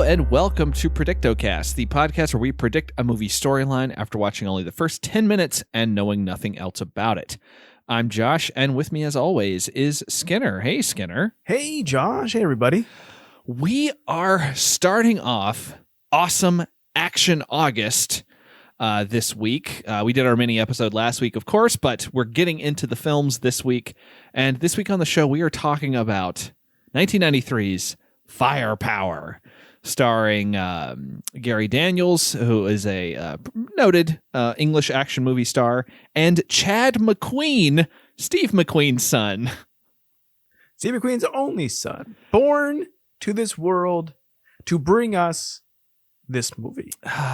and welcome to predictocast, the podcast where we predict a movie storyline after watching only the first 10 minutes and knowing nothing else about it. I'm Josh, and with me as always is Skinner. Hey, Skinner. Hey, Josh. Hey, everybody. We are starting off awesome Action August this week. We did our mini episode last week, of course, but we're getting into the films this week. And this week on the show, we are talking about 1993's Firepower, starring Gary Daniels, who is a noted English action movie star, and Chad McQueen, Steve McQueen's son. Steve McQueen's only son, born to this world to bring us this movie.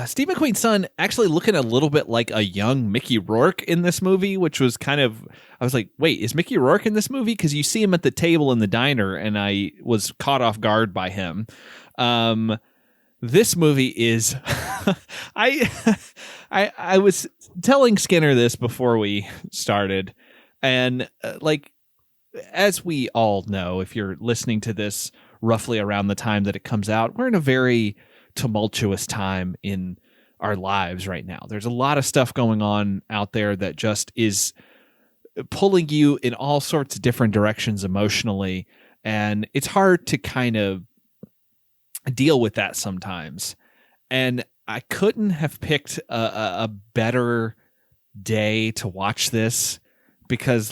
Steve McQueen's son actually looking a little bit like a young Mickey Rourke in this movie, which was kind of, I was like, wait, is Mickey Rourke in this movie? Because you see him at the table in the diner, and I was caught off guard by him. This movie is, I was telling Skinner this before we started, and as we all know, if you're listening to this roughly around the time that it comes out, we're in a very tumultuous time in our lives right now. There's a lot of stuff going on out there that just is pulling you in all sorts of different directions emotionally, and it's hard to kind of deal with that sometimes. And I couldn't have picked a better day to watch this, because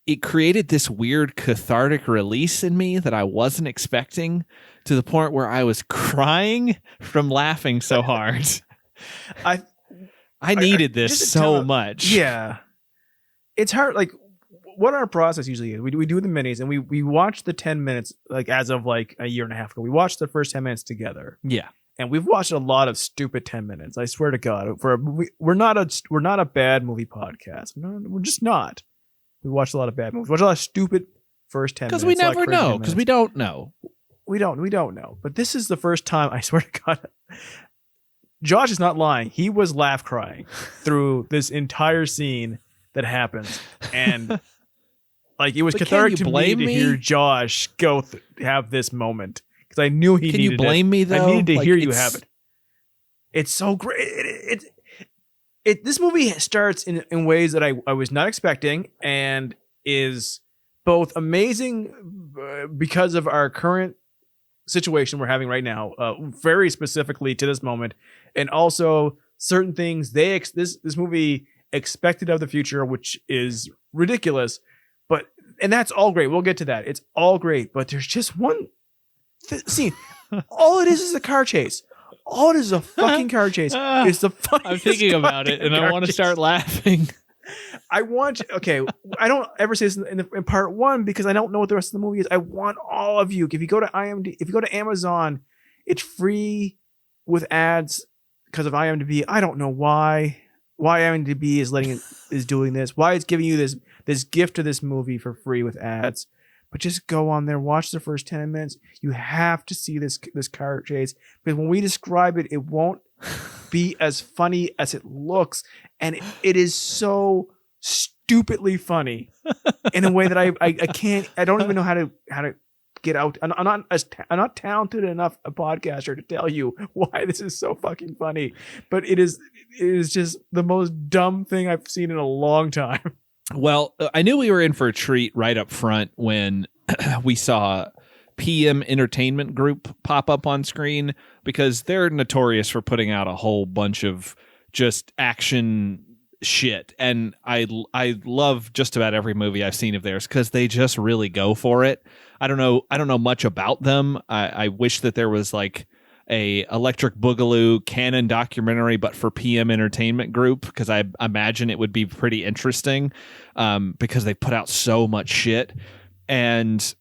it created this weird cathartic release in me that I wasn't expecting, to the point where I was crying from laughing so hard. I needed this so much. Yeah. It's hard. Like, what our process usually is, we do the minis, and we watch the 10 minutes, like as of like a year and a half ago. We watched the first 10 minutes together. Yeah. And we've watched a lot of stupid 10 minutes. I swear to God, for a movie, we're not a bad movie podcast. We're just not. We watch a lot of bad movies. We watch a lot of stupid first 10 minutes. Because we never know. Because we don't know. We don't know. But this is the first time, I swear to God, Josh is not lying. He was laugh crying through this entire scene that happens. And like, it was cathartic to me to hear Josh have this moment. Because I knew he needed it. Can you blame me, though? I needed to hear you have it. It's so great. This movie starts in ways that I was not expecting, and is both amazing because of our current situation we're having right now, very specifically to this moment, and also certain things this movie expected of the future, which is ridiculous. And that's all great. We'll get to that. It's all great, but there's just one scene. All it is a car chase. All it is a fucking car chase. It's the funniest. I'm thinking about it, and I want to start laughing. I don't ever say this in part one, because I don't know what the rest of the movie is. I want all of you. If you go to Amazon, it's free with ads because of IMDb. I don't know why IMDb is doing this. Why it's giving you this gift to this movie for free with ads. But just go on there, watch the first 10 minutes. You have to see this car chase, because when we describe it, it won't be as funny as it looks, and it is so stupidly funny in a way that I don't even know how to get out. I'm not talented enough a podcaster to tell you why this is so fucking funny, but it is just the most dumb thing I've seen in a long time. Well, I knew we were in for a treat right up front when we saw PM Entertainment Group pop up on screen, because they're notorious for putting out a whole bunch of just action shit. And I love just about every movie I've seen of theirs, because they just really go for it. I don't know much about them. I wish that there was like a Electric Boogaloo canon documentary, but for PM Entertainment Group, because I imagine it would be pretty interesting, because they put out so much shit. And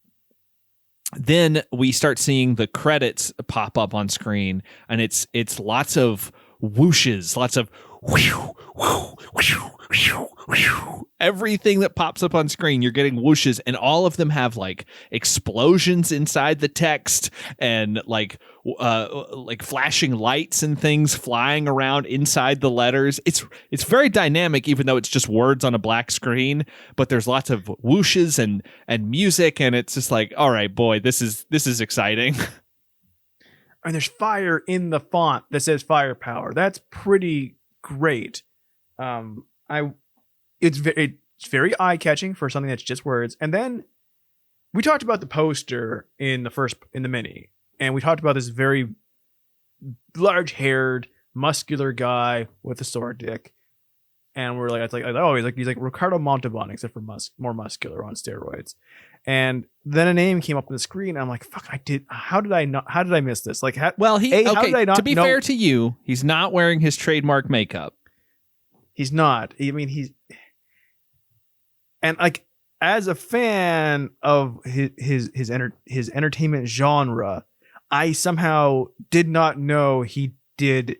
then we start seeing the credits pop up on screen, and it's lots of whooshes, lots of whoosh, whoosh, whoosh, whoosh. Everything that pops up on screen, you're getting whooshes, and all of them have like explosions inside the text, and like flashing lights and things flying around inside the letters. It's very dynamic, even though it's just words on a black screen. But there's lots of whooshes and music, and it's just like, all right, boy, this is exciting. and there's fire in the font that says firepower. That's pretty great. It's very eye catching for something that's just words. And then we talked about the poster in the mini, and we talked about this very large-haired, muscular guy with a sword dick. And we're like, he's like Ricardo Montalban, except for more muscular on steroids. And then a name came up on the screen, and I'm like, fuck, how did I miss this? Like, how did I not to be know? fair to you, he's not wearing his trademark makeup. He's not. I mean, and like, as a fan of his entertainment genre, I somehow did not know he did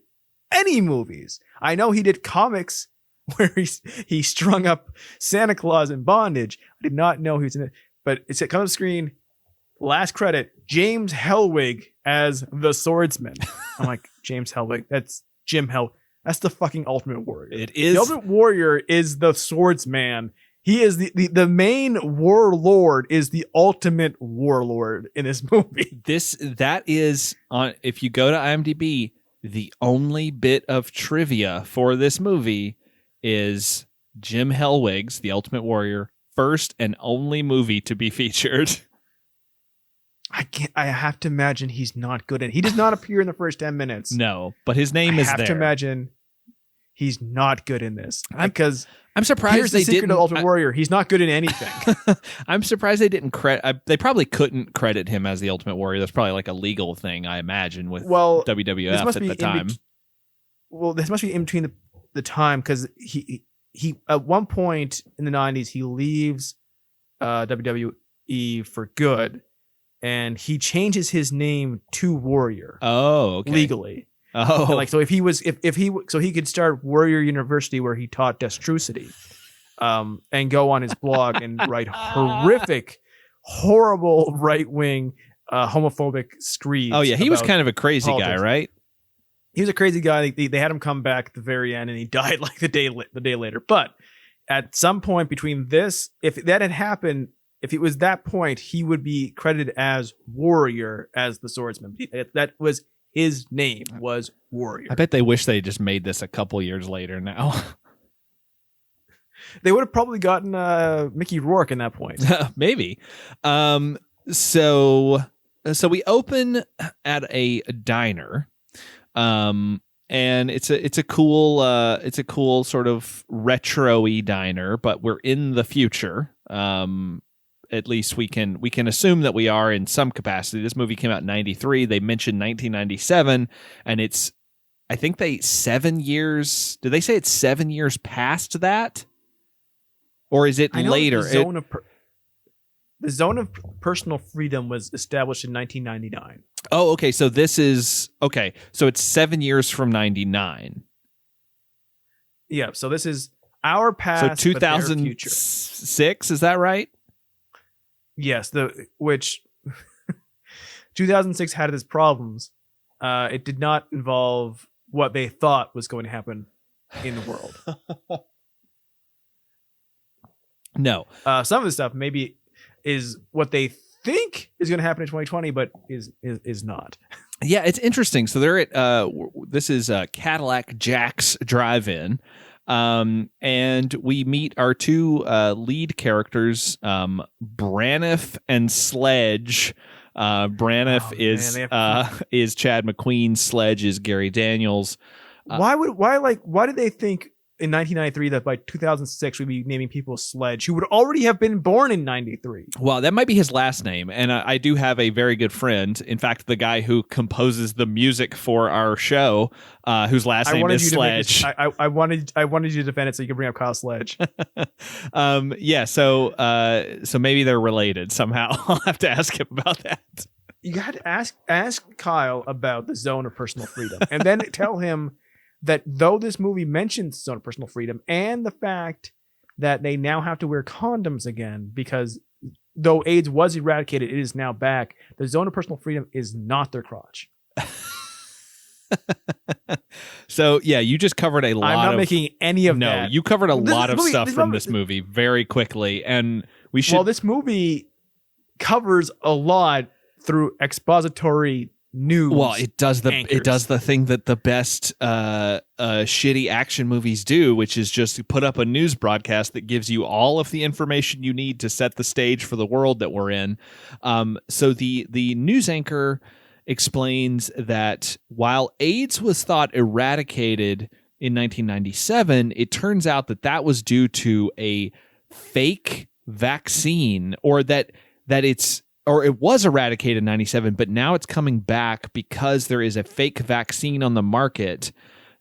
any movies. I know he did comics where he strung up Santa Claus in bondage. I did not know he was in it. But it comes on the screen, last credit, James Hellwig as the swordsman. I'm like, James Hellwig, that's Jim Hell. That's the fucking Ultimate Warrior. It is. The Ultimate Warrior is the swordsman. He is the main warlord, is the ultimate warlord in this movie. That is on. If you go to IMDb, the only bit of trivia for this movie is Jim Hellwig's The Ultimate Warrior, first and only movie to be featured. I have to imagine he's not good at it. He does not appear in the first 10 minutes. No, but his name is there. I have to imagine he's not good in this. Because I'm surprised they didn't. Of Ultimate Warrior. He's not good in anything. I'm surprised they didn't credit. They probably couldn't credit him as the Ultimate Warrior. That's probably like a legal thing, I imagine, with WWF at the time. This must be in between the time, because he at one point in the 90s he leaves WWE for good, and he changes his name to Warrior. Oh, okay. Legally. Oh, and like, so he could start Warrior University, where he taught Destrucity, and go on his blog and write horrible right-wing homophobic screeds. Oh yeah, he was kind of a crazy guy, right? He was a crazy guy. They had him come back at the very end, and he died like the day later. But at some point between this, if that had happened, if it was that point, he would be credited as Warrior, as the swordsman. That was his name, was Warrior. I bet they wish they just made this a couple years later now. They would have probably gotten Mickey Rourke in that point. Maybe. So we open at a diner. And it's a cool sort of retro-y diner, but we're in the future. At least we can assume that we are in some capacity. This movie came out in 93. They mentioned 1997, and it's, I think 7 years. Did they say it's 7 years past that? Or is it later? The zone of personal freedom was established in 1999. Oh, okay. So this is okay. So it's 7 years from 99. Yeah. So this is our past. So 2006. Is that right? Yes. Which 2006 had its problems. It did not involve what they thought was going to happen in the world. No. Some of the stuff maybe is what they think is going to happen in 2020, but is not. Yeah, it's interesting. So they're at this is Cadillac Jack's Drive-In, and we meet our two lead characters, Braniff and Sledge. Braniff is Chad McQueen. Sledge is Gary Daniels. Why did they think in 1993 that by 2006 we'd be naming people Sledge, who would already have been born in 93? Well, that might be his last name, and I do have a very good friend, in fact the guy who composes the music for our show, whose last name is Sledge. I wanted you to defend it so you could bring up Kyle Sledge. Yeah, so maybe they're related somehow. I'll have to ask him about that. You got to ask Kyle about the zone of personal freedom, and then tell him that though this movie mentions zone of personal freedom and the fact that they now have to wear condoms again, because though AIDS was eradicated, it is now back. The zone of personal freedom is not their crotch. So yeah, you just covered a lot. I'm not making any of that. No, you covered a lot of stuff from this movie very quickly, and we should. Well, this movie covers a lot through expository news. Well, it does anchors. the thing that the best shitty action movies do, which is just put up a news broadcast that gives you all of the information you need to set the stage for the world that we're in. So the news anchor explains that while AIDS was thought eradicated in 1997, it turns out that was due to a fake vaccine, or that it was eradicated in 97, but now it's coming back because there is a fake vaccine on the market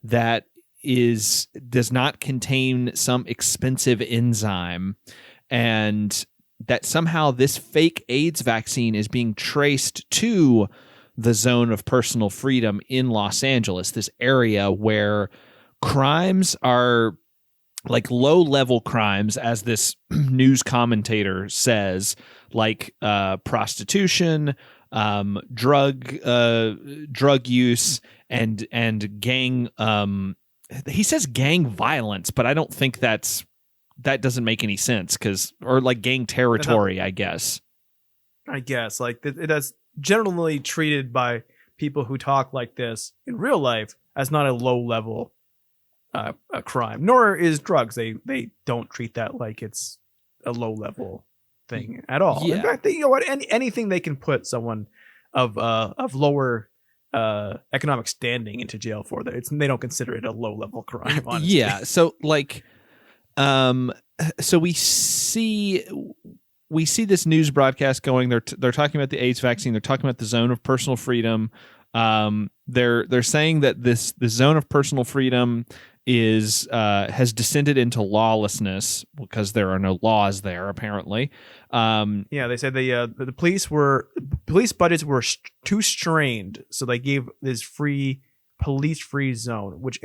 that does not contain some expensive enzyme, and that somehow this fake AIDS vaccine is being traced to the zone of personal freedom in Los Angeles, this area where crimes are like low-level crimes, as this news commentator says, like prostitution, drug use, and gang. He says gang violence, but I don't think that doesn't make any sense, or like gang territory, I guess. Like it is generally treated by people who talk like this in real life as not a low-level a crime, nor is drugs. They don't treat that like it's a low-level thing at all. Yeah. In fact, you know what? Anything they can put someone of lower economic standing into jail for, they don't consider it a low-level crime. Honestly. Yeah. So like, so we see this news broadcast going. They're talking about the AIDS vaccine. They're talking about the zone of personal freedom. They're saying that this zone of personal freedom has descended into lawlessness because there are no laws there, apparently. They said the police budgets were too strained, so they gave this police-free zone, which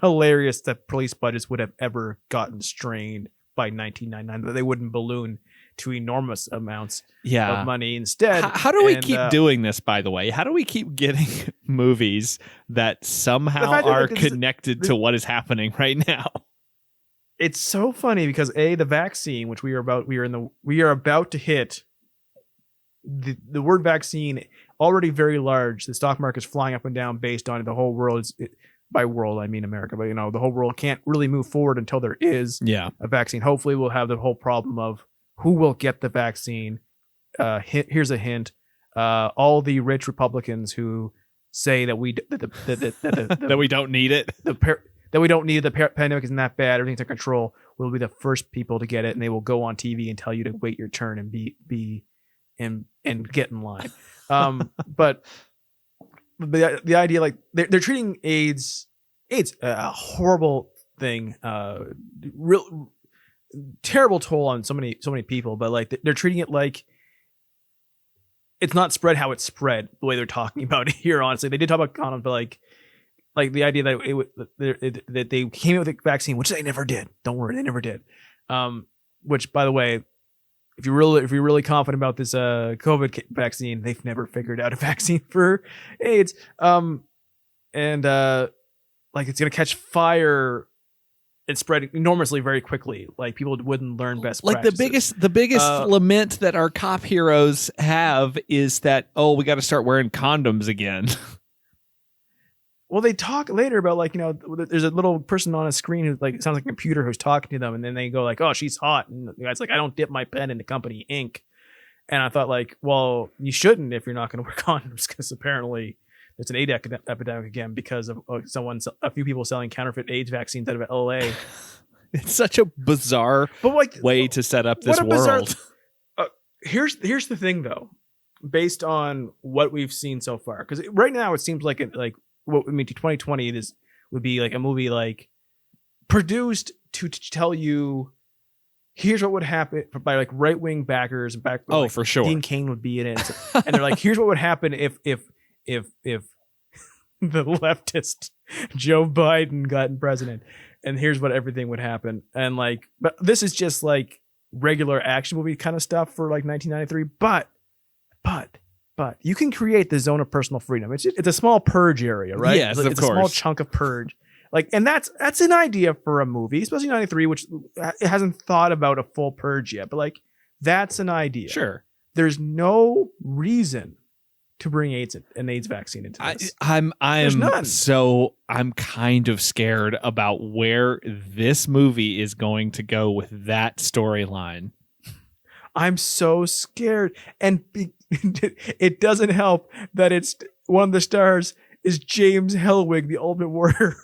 hilarious that police budgets would have ever gotten strained by 1999, that they wouldn't balloon to enormous amounts of money instead. How do we keep doing this, by the way? How do we keep getting movies that somehow are connected to what is happening right now? It's so funny because the vaccine, which we are about to hit, the word vaccine already very large. The stock market is flying up and down based on it. The whole world by world, I mean America, but the whole world can't really move forward until there is a vaccine. Hopefully we'll have the whole problem of who will get the vaccine. Here's a hint. All the rich Republicans who say that that we don't need it, that we don't need the pandemic isn't that bad, everything's under control, will be the first people to get it, and they will go on TV and tell you to wait your turn and be and get in line. But the idea, like they're treating AIDS a horrible thing, real terrible toll on so many people, but like they're treating it like it's not spread how it's spread, the way they're talking about it here. Honestly, they did talk about condoms, but like the idea that they came out with a vaccine, which they never did. Don't worry, they never did. Which, by the way, if you're really confident about this COVID vaccine, they've never figured out a vaccine for AIDS. Like it's gonna catch fire and spread enormously very quickly. Like people wouldn't learn best practices. The biggest lament that our cop heroes have is that, we got to start wearing condoms again. Well, they talk later about there's a little person on a screen who sounds like a computer who's talking to them, and then they go like, "Oh, she's hot," and the guy's like, "I don't dip my pen into company ink." And I thought well, you shouldn't if you're not going to wear condoms, because apparently there's an AIDS epidemic again because of a few people selling counterfeit AIDS vaccines out of LA. It's such a bizarre way to set up this world. Here's the thing though, based on what we've seen so far, because right now it seems like 2020, this would be like a movie produced to tell you here's what would happen by right-wing backers and back. For sure, Dean Cain would be in it, and they're like, here's what would happen if the leftist Joe Biden got president, and here's what everything would happen. And but this is just regular action movie kind of stuff for 1993. But you can create the zone of personal freedom. It's a small purge area, right? Yes, it's of course. A small chunk of purge. And that's an idea for a movie, especially 93, which it hasn't thought about a full purge yet. But that's an idea. Sure. There's no reason to bring an AIDS vaccine into this. I'm none. So I'm kind of scared about where this movie is going to go with that storyline. I'm so scared, and it doesn't help that it's one of the stars is James Hellwig, the Ultimate Warrior,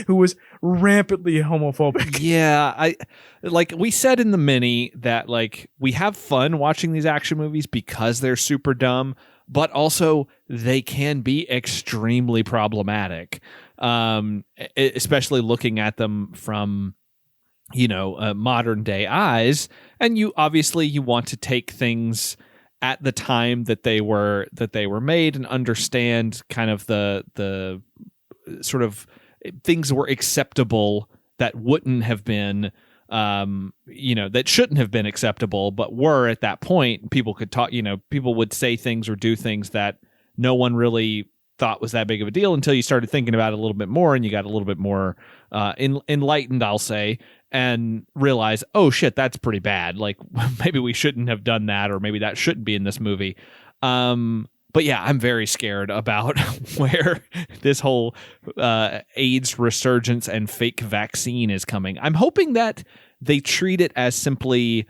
who was rampantly homophobic. Yeah, like we said in the mini that like we have fun watching these action movies because they're super dumb, but also they can be extremely problematic, especially looking at them from modern day eyes. And you want to take things at the time that they were made and understand kind of the sort of things were acceptable that wouldn't have been that shouldn't have been acceptable but were at that point. People could talk, people would say things or do things that no one really thought was that big of a deal until you started thinking about it a little bit more and you got a little bit more enlightened, I'll say, and realize, oh shit, that's pretty bad. Like maybe we shouldn't have done that, or maybe that shouldn't be in this movie. But yeah, I'm very scared about where this whole AIDS resurgence and fake vaccine is coming. I'm hoping that they treat it as simply,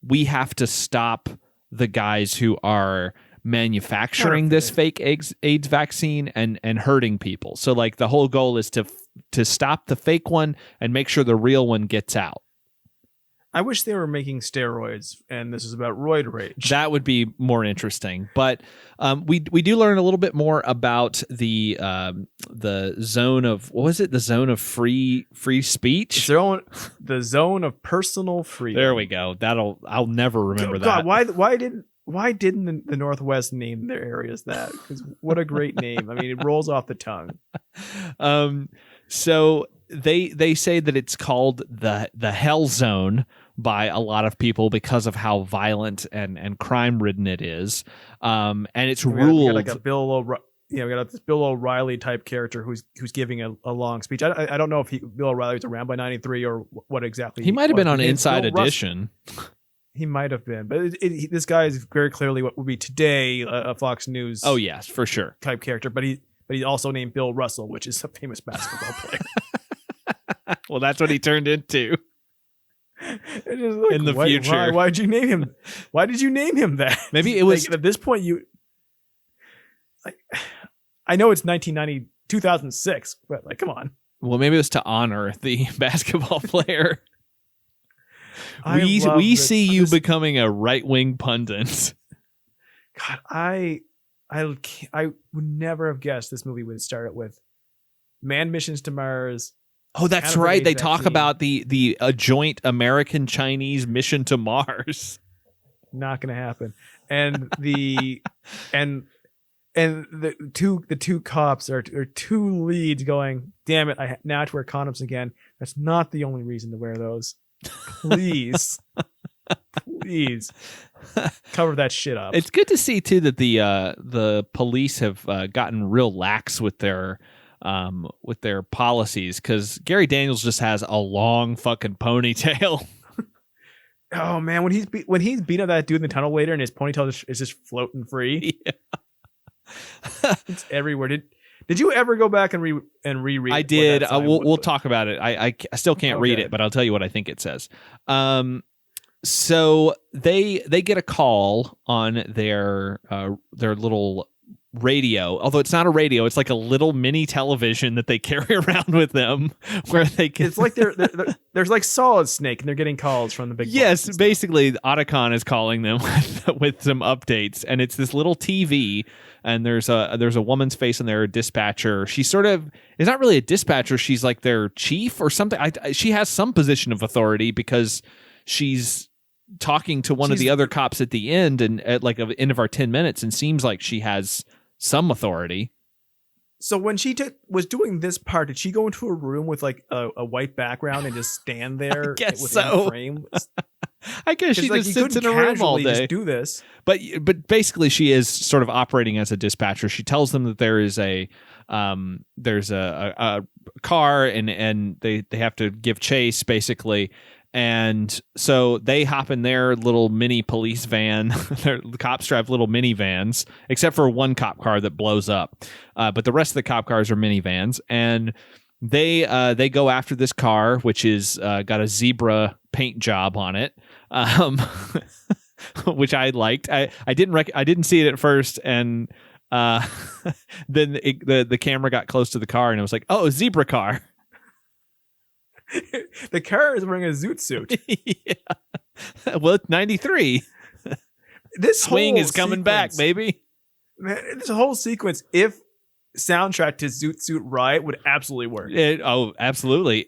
we have to stop the guys who are manufacturing this fake AIDS vaccine and hurting people. So like the whole goal is to stop the fake one and make sure the real one gets out. I wish they were making steroids and this is about roid rage. That would be more interesting. But we do learn a little bit more about the zone of, what was it? The zone of free speech? The zone of personal freedom. There we go. I'll never remember God, that. Why didn't the Northwest name their areas that? Because what a great name. I mean, it rolls off the tongue. So they say that it's called the Hell Zone by a lot of people because of how violent and crime ridden it is. And it's ruled like a we got this Bill O'Reilly type character who's giving a long speech. I don't know if Bill O'Reilly was around by '93 or what exactly. He might have been on Inside Edition. He might have been, but this guy is very clearly what would be today a Fox News. Oh yes, for sure, type character. But he's also named Bill Russell, which is a famous basketball player. Well, that's what he turned into. Like, in the future. Why'd you name him? Why did you name him that? Maybe it was like, at this point. I know it's 2006, but like, come on. Well, maybe it was to honor the basketball player. We see you becoming a right-wing pundit. God, I would never have guessed this movie would start with manned missions to Mars. Oh, that's right. They talk about the joint American-Chinese mission to Mars. Not going to happen. And the two cops are two leads going, damn it, I now have to wear condoms again. That's not the only reason to wear those. Please cover that shit up. It's good to see too that the police have gotten real lax with their policies, because Gary Daniels just has a long fucking ponytail. Oh man, when he's beating up that dude in the tunnel later and his ponytail is just floating free. Yeah. It's everywhere. Did you ever go back and reread? I did. We'll talk about it. I still can't read it, but I'll tell you what I think it says. So they get a call on their little radio, although it's not a radio, it's like a little mini television that they carry around with them, where they can. It's like there's like Solid Snake, and they're getting calls from the big. Yes, basically, Otacon is calling them with some updates, and it's this little TV. And there's a woman's face in there, a dispatcher. She sort of is not really a dispatcher. She's like their chief or something. She has some position of authority because she's talking to one of the other cops at the end and at like the end of our 10 minutes, and seems like she has some authority. So when she was doing this part, did she go into a room with like a white background and just stand there? I guess so. Frame? I guess she just sits in a room all day. Just do this, but basically she is sort of operating as a dispatcher. She tells them that there is a car and they have to give chase basically, And so they hop in their little mini police van. The cops drive little minivans, except for one cop car that blows up. But the rest of the cop cars are minivans. And they go after this car, which is got a zebra paint job on it, which I liked. I didn't see it at first, and then the camera got close to the car, and it was like, oh, a zebra car. The car is wearing a zoot suit. Yeah. Well, it's 93. This swing whole is coming sequence, back, baby. Man, this whole sequence, if soundtrack to Zoot Suit Riot, would absolutely work. Absolutely.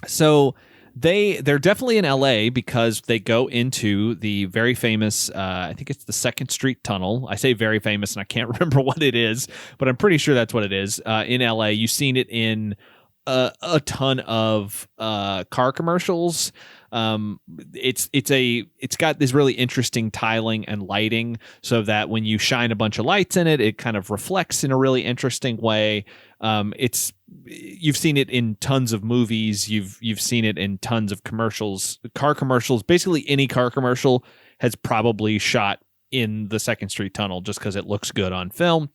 So they're definitely in LA because they go into the very famous, I think it's the 2nd Street Tunnel. I say very famous and I can't remember what it is, but I'm pretty sure that's what it is. In LA, you've seen it in a ton of car commercials. It's got this really interesting tiling and lighting, so that when you shine a bunch of lights in it, it kind of reflects in a really interesting way. You've seen it in tons of movies. You've seen it in tons of commercials, car commercials. Basically, any car commercial has probably shot in the 2nd Street Tunnel just because it looks good on film.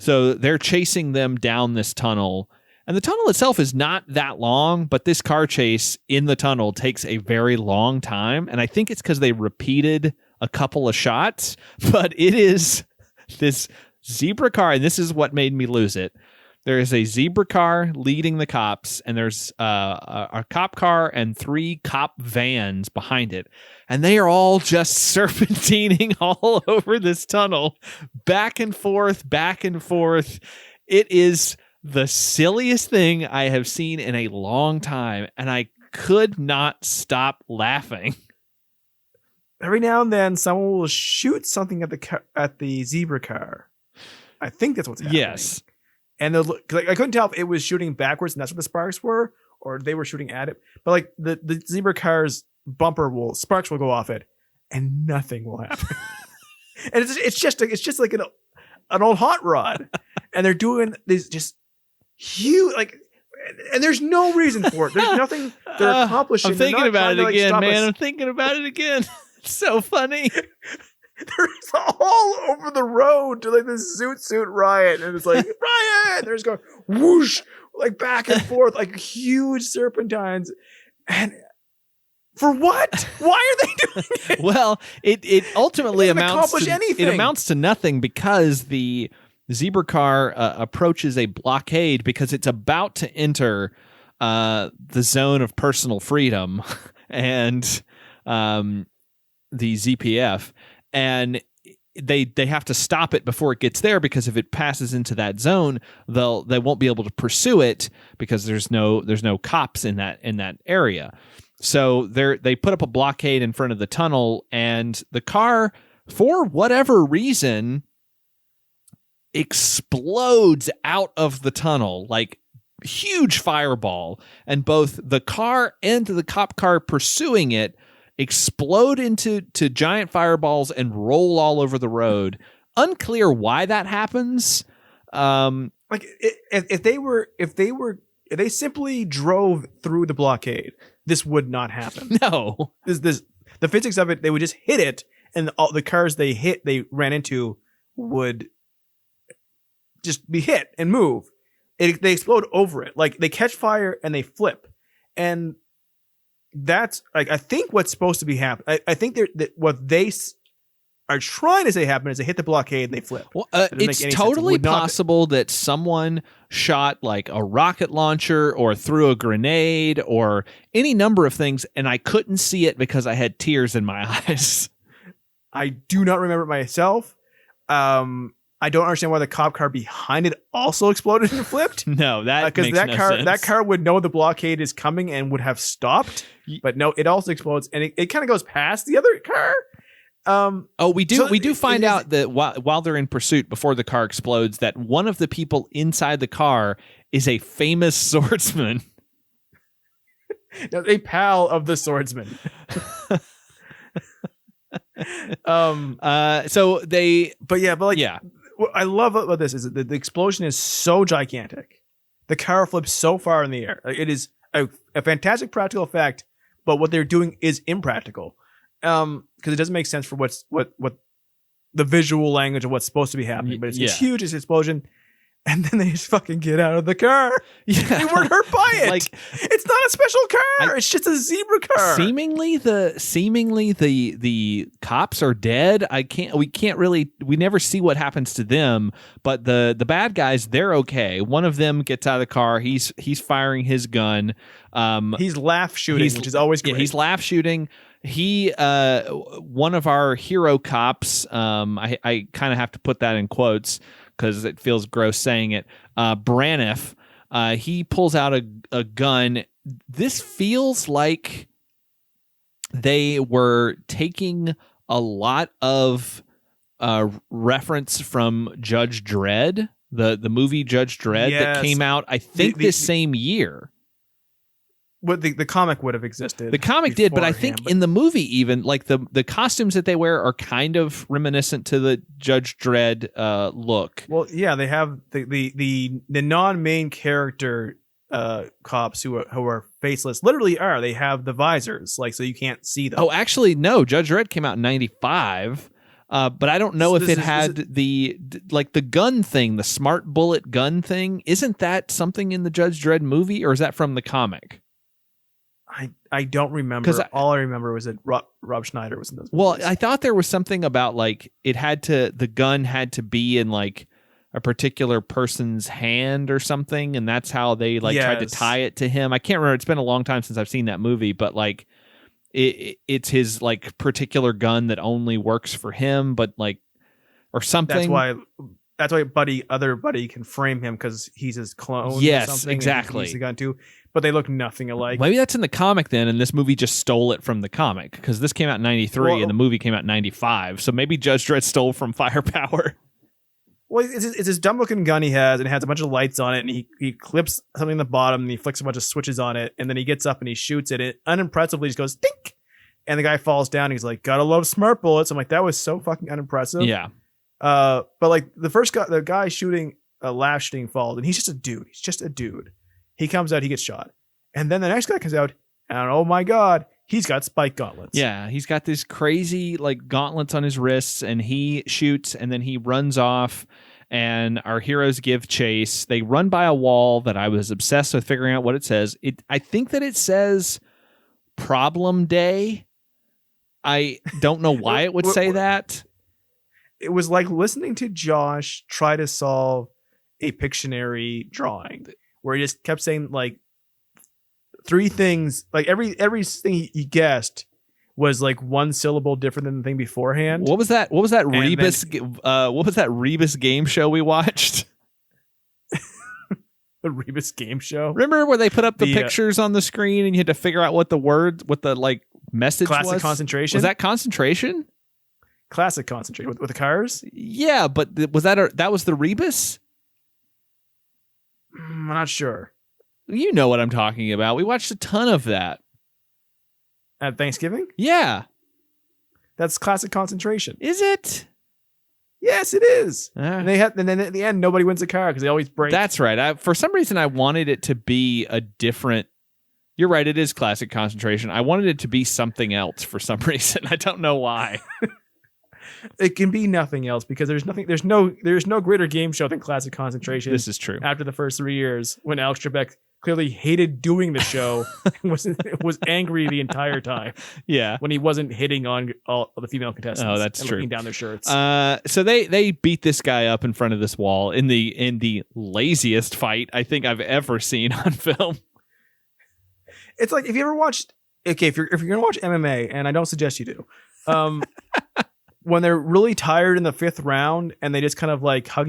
So they're chasing them down this tunnel. And the tunnel itself is not that long, but this car chase in the tunnel takes a very long time. And I think it's because they repeated a couple of shots, but it is this zebra car. And this is what made me lose it. There is a zebra car leading the cops, and there's a cop car and 3 cop vans behind it. And they are all just serpentining all over this tunnel, back and forth, back and forth. It is the silliest thing I have seen in a long time, and I could not stop laughing. Every now and then, someone will shoot something at the zebra car. I think that's what's happening. Yes. And I couldn't tell if it was shooting backwards and that's what the sparks were, or they were shooting at it. But like the zebra car's sparks will go off it, and nothing will happen. And it's just like an old hot rod, and they're doing these just huge, like, and there's no reason for it. There's nothing they're accomplishing. I'm thinking about it again, man. I'm thinking about it again. It's so funny. They're all over the road to like this Zoot Suit Riot, and it's like Riot. They're just going whoosh, like back and forth, like huge serpentines. And for what? Why are they doing it? Well, it ultimately it amounts to nothing, because the zebra car approaches a blockade because it's about to enter the zone of personal freedom and the ZPF. And they have to stop it before it gets there, because if it passes into that zone, they won't be able to pursue it because there's no cops in that area. So they put up a blockade in front of the tunnel, and the car, for whatever reason, explodes out of the tunnel, like huge fireball, and both the car and the cop car pursuing it explode into giant fireballs and roll all over the road. Unclear why that happens. Like if they simply drove through the blockade, this would not happen. No, the physics of it, they would just hit it, and all the cars they ran into would just be hit and move. They explode over it, like they catch fire and they flip, and that's like I think what's supposed to be happening. I think what they are trying to say happen is they hit the blockade and they flip. Well, it's totally possible that someone shot like a rocket launcher or threw a grenade or any number of things, and I couldn't see it because I had tears in my eyes. I do not remember it myself. I don't understand why the cop car behind it also exploded and flipped. No, that makes no sense. That car would know the blockade is coming and would have stopped. But no, it also explodes, and it kind of goes past the other car. We do find out that while they're in pursuit, before the car explodes, that one of the people inside the car is a famous swordsman. A pal of the swordsman. What I love about this is that the explosion is so gigantic. The car flips so far in the air. It is a fantastic practical effect, but what they're doing is impractical. Because it doesn't make sense for what the visual language of what's supposed to be happening. But it's huge, it's an explosion. And then they just fucking get out of the car. Yeah. You weren't hurt by it. Like, it's not a special car. It's just a zebra car. Seemingly the cops are dead. We never see what happens to them, but the bad guys, they're okay. One of them gets out of the car. He's firing his gun. He's laugh shooting, which is always great. Yeah, he's laugh shooting. He one of our hero cops, I kind of have to put that in quotes because it feels gross saying it. Braniff, he pulls out a gun. This feels like they were taking a lot of reference from Judge Dredd, the movie Judge Dredd that came out, I think, this same year. What the comic would have existed. The comic did, but I think in the movie, even like the costumes that they wear are kind of reminiscent to the Judge Dredd look. Well, yeah, they have the non-main character cops who are faceless. Literally are. They have the visors, like, so you can't see them. Oh, actually, no. Judge Dredd came out in 95. But I don't know if it had the gun thing, the smart bullet gun thing. Isn't that something in the Judge Dredd movie, or is that from the comic? I don't remember. All I remember was that Rob Schneider was in those movies. Well, I thought there was something about like the gun had to be in like a particular person's hand or something, and that's how they tried to tie it to him. I can't remember. It's been a long time since I've seen that movie, but like it's his like particular gun that only works for him, but like or something. That's why other buddy can frame him because he's his clone. Yes, or something, exactly. He's the gun too, but they look nothing alike. Maybe that's in the comic then, and this movie just stole it from the comic because this came out in 93 and the movie came out in 95. So maybe Judge Dredd stole from Firepower. Well, it's this dumb looking gun he has, and it has a bunch of lights on it, and he clips something in the bottom, and he flicks a bunch of switches on it, and then he gets up and he shoots it. It unimpressively just goes dink, and the guy falls down. And he's like, "Gotta love smart bullets." I'm like, that was so fucking unimpressive. Yeah. But like the guy shooting laugh shooting falls, and he's just a dude. He's just a dude. He comes out, he gets shot, and then the next guy comes out, and oh my god, he's got spike gauntlets. Yeah, he's got this crazy like gauntlets on his wrists, and he shoots, and then he runs off, and our heroes give chase. They run by a wall that I was obsessed with figuring out what it says. I think that it says Problem Day. I don't know why it would say that. It was like listening to Josh try to solve a Pictionary drawing where he just kept saying like three things, like every thing he guessed was like one syllable different than the thing beforehand. What was that? What was that Rebus? What was that Rebus game show we watched? The Rebus game show. Remember where they put up the pictures on the screen and you had to figure out what the message was? Classic Concentration. Was that Concentration? Classic Concentration with the cars. Yeah, but was that was the Rebus? I'm not sure. You know what I'm talking about. We watched a ton of that at Thanksgiving. Yeah, that's Classic Concentration. Is it? Yes, it is. And then at the end, nobody wins a car because they always break. That's right. For some reason, I wanted it to be a different. You're right. It is Classic Concentration. I wanted it to be something else for some reason. I don't know why. It can be nothing else because there's no greater game show than Classic Concentration. This is true. After the first 3 years, when Alex Trebek clearly hated doing the show, was angry the entire time. Yeah, when he wasn't hitting on all the female contestants. Oh, that's true. Looking down their shirts. So they beat this guy up in front of this wall in the laziest fight I think I've ever seen on film. It's like if you ever watched. Okay, if you're gonna watch MMA, and I don't suggest you do. When they're really tired in the 5th round and they just kind of like hug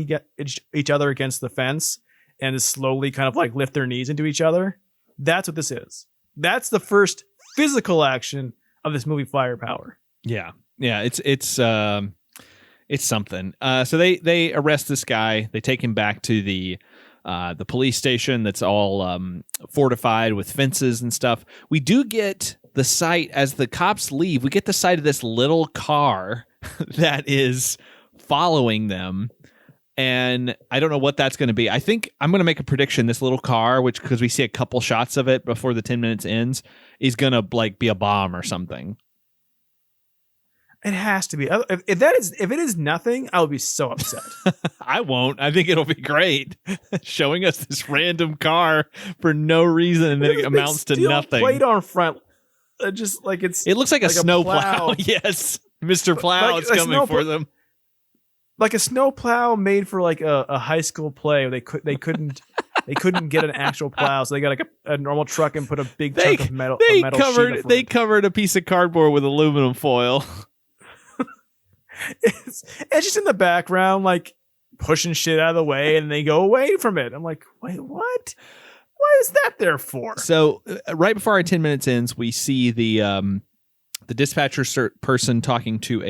each other against the fence and just slowly kind of like lift their knees into each other. That's what this is. That's the first physical action of this movie, Firepower. Yeah. Yeah. It's something. So they arrest this guy. They take him back to the police station that's all fortified with fences and stuff. We do get the sight as the cops leave. We get the sight of this little car that is following them. And I don't know what that's going to be. I think I'm going to make a prediction. This little car, which because we see a couple shots of it before the 10 minutes ends, is going to like be a bomb or something. It has to be. If it is nothing, I'll be so upset. I won't. I think it'll be great. Showing us this random car for no reason and then it amounts to nothing. Plate on front, just like it looks like a snow plow. Yes, Mr. Plow is coming for them. Like a snow plow made for like a high school play. They couldn't get an actual plow, so they got like a normal truck and put a big chunk of metal. They covered a piece of cardboard with aluminum foil. It's just in the background, like pushing shit out of the way, and they go away from it. I'm like, wait, what? What is that there for? So right before our 10 minutes ends, we see the dispatcher person talking to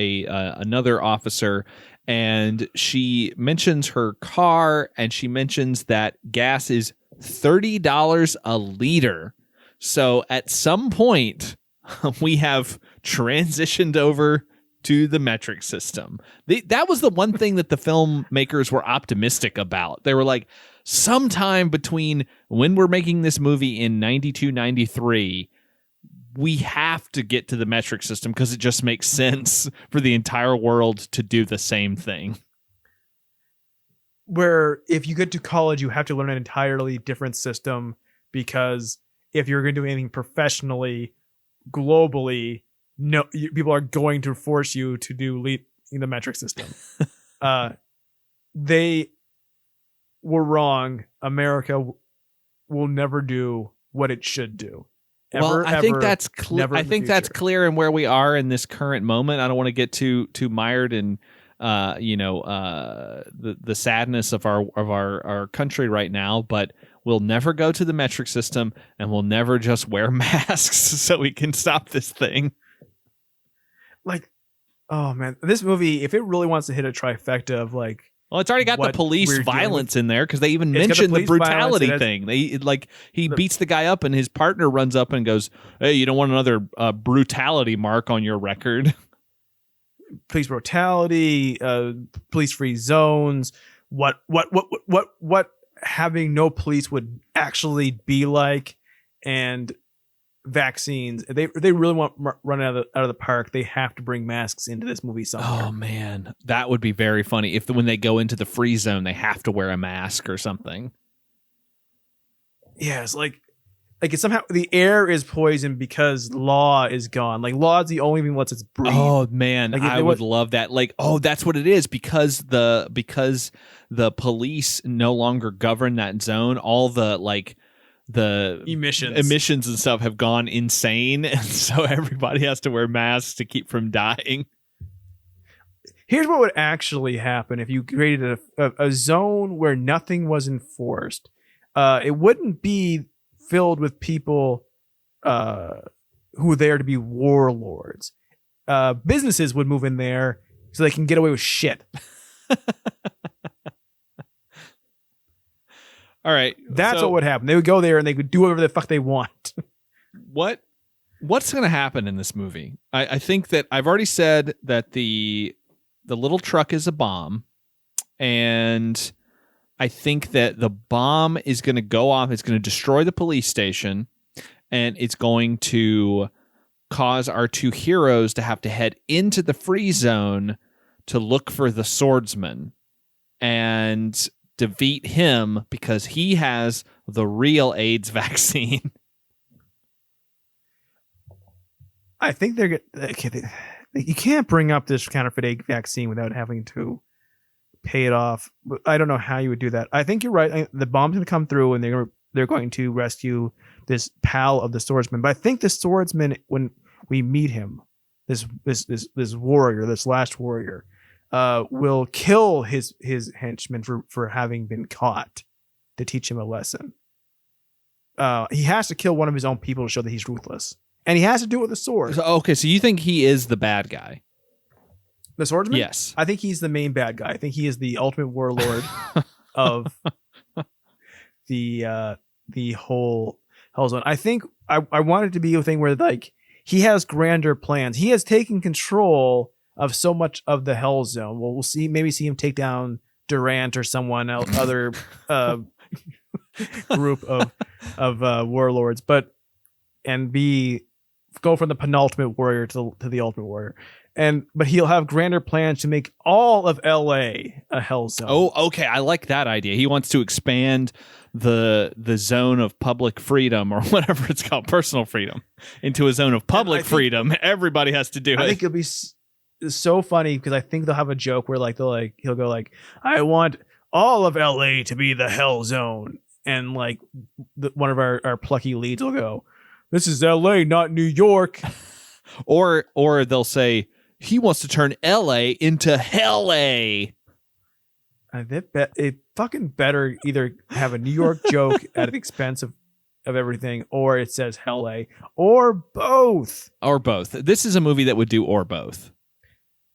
another officer, and she mentions her car, and she mentions that gas is $30 a liter. So at some point, we have transitioned over to the metric system. That was the one thing that the filmmakers were optimistic about. They were like, sometime between when we're making this movie in 92, 93, we have to get to the metric system because it just makes sense for the entire world to do the same thing. Where if you get to college, you have to learn an entirely different system, because if you're going to do anything professionally, globally, people are going to force you to do the metric system. They were wrong. America will never do what it should do. I think that's clear in where we are in this current moment. I don't want to get too mired in the sadness of our country right now, but we'll never go to the metric system, and we'll never just wear masks so we can stop this thing. Like, oh man, this movie, if it really wants to hit a trifecta of like, well, it's already got the police violence in there, because they even mentioned the brutality thing. He beats the guy up, and his partner runs up and goes, "Hey, you don't want another brutality mark on your record." Police brutality, police-free zones. What having no police would actually be like, and vaccines. They really want run out of the park. They have to bring masks into this movie somewhere. Oh man, that would be very funny if when they go into the free zone they have to wear a mask or something. Yeah, it's like it's somehow the air is poisoned because law is gone. Like, law is the only thing that lets us breathe. Oh man, like, I would love that. Like, oh, that's what it is, because the police no longer govern that zone. All the the emissions and stuff have gone insane, and so everybody has to wear masks to keep from dying. Here's what would actually happen if you created a zone where nothing was enforced. It wouldn't be filled with people who are there to be warlords. Businesses would move in there so they can get away with shit. All right. That's what would happen. They would go there and they would do whatever the fuck they want. What's going to happen in this movie? I think that I've already said that the little truck is a bomb, and I think that the bomb is going to go off. It's going to destroy the police station, and it's going to cause our two heroes to have to head into the free zone to look for the swordsman and defeat him because he has the real AIDS vaccine. I think they're you can't bring up this counterfeit AIDS vaccine without having to pay it off. I don't know how you would do that. I think you're right. The bomb's going to come through, and they're going to rescue this pal of the swordsman. But I think the swordsman, when we meet him, this warrior, this last warrior, will kill his henchman for having been caught, to teach him a lesson. He has to kill one of his own people to show that he's ruthless, and he has to do it with a sword. So you think he is the bad guy? The swordsman? Yes. I think he's the main bad guy. I think he is the ultimate warlord of the whole Hell Zone. I think I want it to be a thing where, like, he has grander plans. He has taken control of so much of the Hell Zone. Well, we'll see him take down Durant or someone else, other group of warlords, and go from the penultimate warrior to the ultimate warrior. But he'll have grander plans to make all of LA a hell zone. Oh, okay. I like that idea. He wants to expand the zone of public freedom, or whatever it's called, personal freedom, into a zone of public freedom. Everybody has to do it. I think it'll be so funny because I think they'll have a joke where he'll go like, I want all of LA to be the hell zone, and like one of our plucky leads will go, this is LA, not New York. or they'll say, he wants to turn LA into Hell-A. It fucking better either have a New York joke at the expense of everything, or it says Hell-A, or both. Or both. This is a movie that would do or both.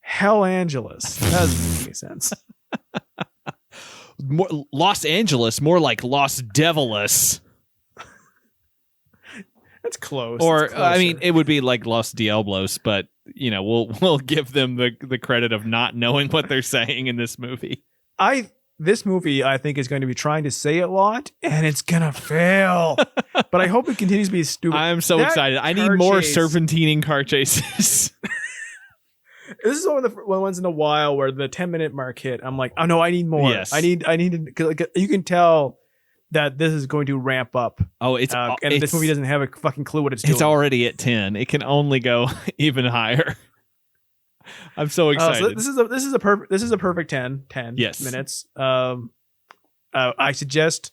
Hell Angeles. That doesn't make any sense. More, Los Angeles, more like Los Devilis. That's close. Or I mean, it would be like Los Diablos, but we'll give them the credit of not knowing what they're saying in this movie. This movie, I think, is going to be trying to say a lot, and it's gonna fail. But I hope it continues to be stupid. I'm so excited. I need more serpentining car chases. This is one of the ones in a while where the 10-minute mark hit. I'm like, oh no, I need more. Yes. I need to, 'cause, like, you can tell that this is going to ramp up. Oh, this movie doesn't have a fucking clue what it's doing. It's already at 10. It can only go even higher. I'm so excited. So this is a perfect 10 yes. minutes. I suggest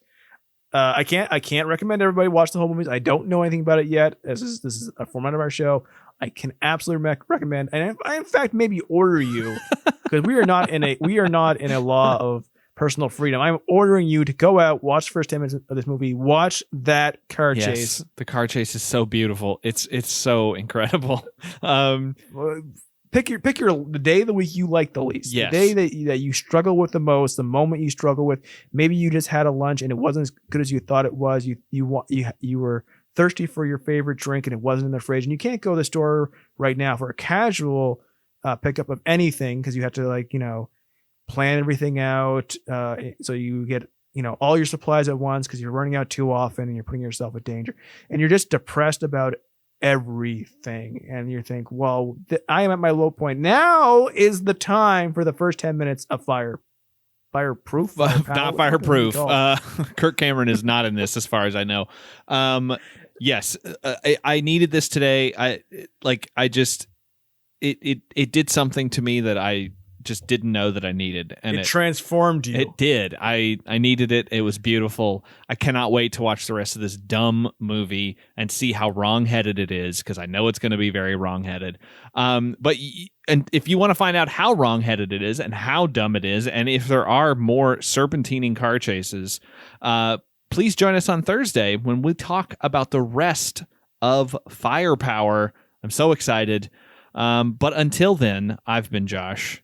I can't recommend everybody watch the whole movies. I don't know anything about it yet. This is a format of our show. I can absolutely recommend, and I in fact maybe order you, because we are not in a law of personal freedom. I'm ordering you to go out, watch the first 10 minutes of this movie, watch that car chase. The car chase is so beautiful. It's so incredible. Pick the day of the week you like the least. Yes. The day that you struggle with the most, the moment you struggle with. Maybe you just had a lunch and it wasn't as good as you thought it was. You were thirsty for your favorite drink and it wasn't in the fridge, and you can't go to the store right now for a casual pickup of anything because you have to plan everything out. So you get all your supplies at once because you're running out too often and you're putting yourself in danger, and you're just depressed about everything, and you think, well, I am at my low point. Now is the time for the first 10 minutes of fireproof, not fireproof. Kirk Cameron is not in this as far as I know. Yes, I needed this today. It did something to me that I just didn't know that I needed, and it transformed you. It did. I needed it. It was beautiful. I cannot wait to watch the rest of this dumb movie and see how wrong-headed it is, because I know it's going to be very wrong-headed. And if you want to find out how wrong-headed it is and how dumb it is, and if there are more serpentining car chases, please join us on Thursday when we talk about the rest of Firepower. I'm so excited. But until then, I've been Josh.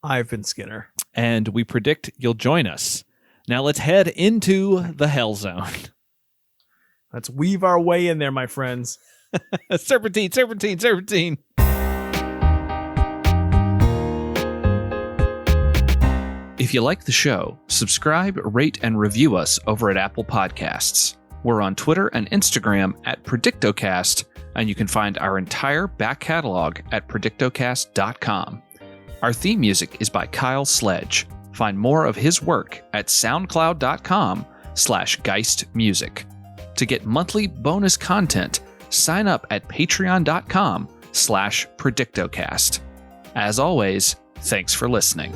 I've been Skinner. And we predict you'll join us. Now let's head into the Hell Zone. Let's weave our way in there, my friends. Serpentine, serpentine, serpentine. If you like the show, subscribe, rate, and review us over at Apple Podcasts. We're on Twitter and Instagram at predictocast, and you can find our entire back catalog at predictocast.com. Our theme music is by Kyle Sledge. Find more of his work at soundcloud.com/geistmusic. To get monthly bonus content, sign up at patreon.com/predictocast. As always, thanks for listening.